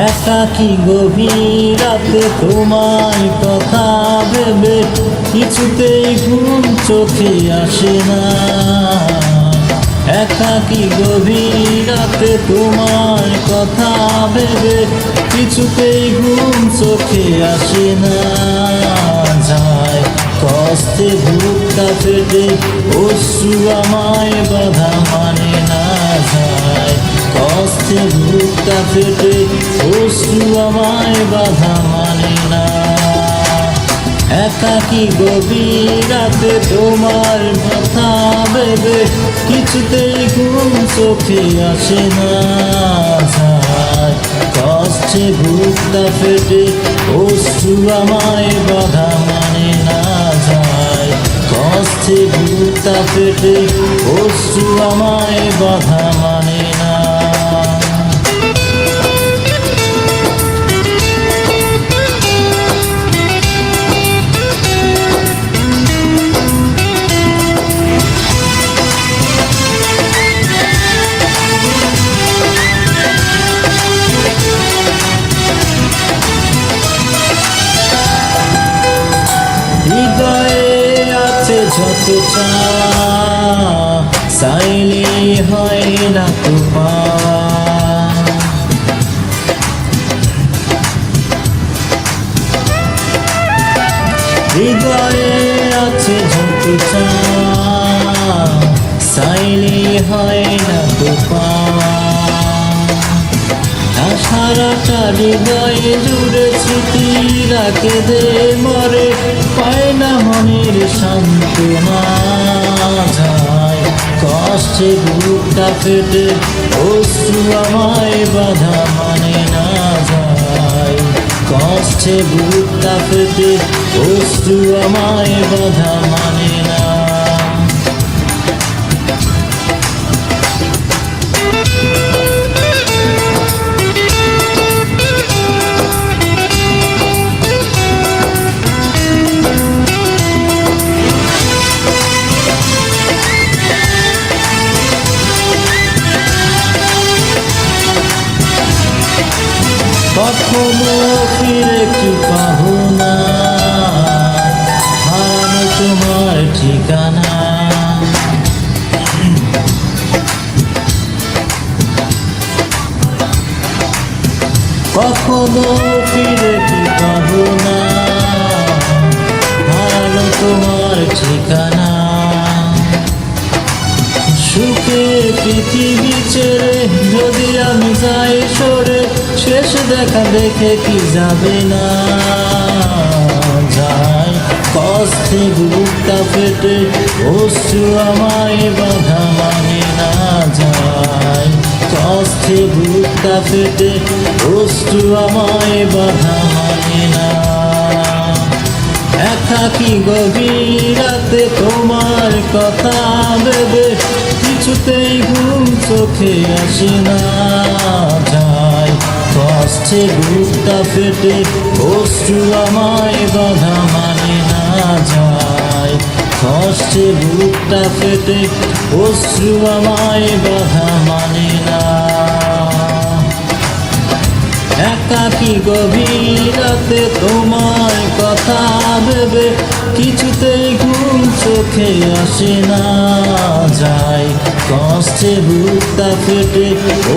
একাকী গভীর রাতে তোমার কথা ভেবে কিছুতেই ঘুম চোখে আসে না। একাকী গভীর রাতে তোমার কথা ভেবে কিছুতেই ঘুম চোখে আসে না। যায় কষ্টে বুকটা ফেটে অশ্রু আমায় বাধা মানে না। যায় কষ্টে বুকটা ফেটে অশ্রু আমায় বাধা মানে না। একাকী গভীর রাতে তোমার কথা ভেবে কিছুতেই ঘুম চোখে আসে না। যায় কষ্টে বুকটা ফেটে অশ্রু আমায় বাধা মানে না। যায় কষ্টে বুকটা ফেটে অশ্রু আমায় বাধা মানে না। হৃদয়ে আছে যত চাইলে হয় না তো পাওয়া। হৃদয়ে আছে যত চাইলে হয় না তো পাওয়া। সারাটা হৃদয়ে জুড়ে স্মৃতি রাখে দে মরে পায় না মনের সান্ত্বনা। যায় কষ্টে বুকটা ফেটে অশ্রু আমায় বাধা মানে না। যায় কষ্টে বুকটা ফেটে অশ্রু আমায় বাধা মানে না। কখনো ফিরে কি পাবো না হারানো তোমার ঠিকানা। কখনো ফিরে কি পাবো না হারানো তোমার ঠিকানা। সুখে পৃথিবী ছেড়ে যদি আমি যাই সরে শেষ দেখা দেখে কি যাবে না। যায় কষ্টে বুকটা ফেটে অশ্রু আমায় বাধা মানে না। যায় কষ্টে বুকটা ফেটে অশ্রু আমায় বাধা মানে না। একাকী গভীর রাতে তোমার কথা ভেবে কিছুতেই ঘুম চোখে আসে না। যায় কষ্টে বুকটা ফেটে অশ্রু আমায় বাধা মানে না। যায় কষ্টে বুকটা ফেটে অশ্রু আমায় বাধা মানে না। একাকী গভীর রাতে তোমার কথা ভেবে কিছুতেই ঘুম চোখে আসে না। যায় কষ্টে বুকটা ফেটে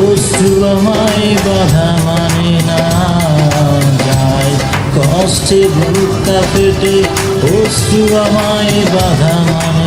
অশ্রু আমায় বাধা মানে না। যায় কষ্টে বুকটা ফেটে অশ্রু আমায় বাধা মানে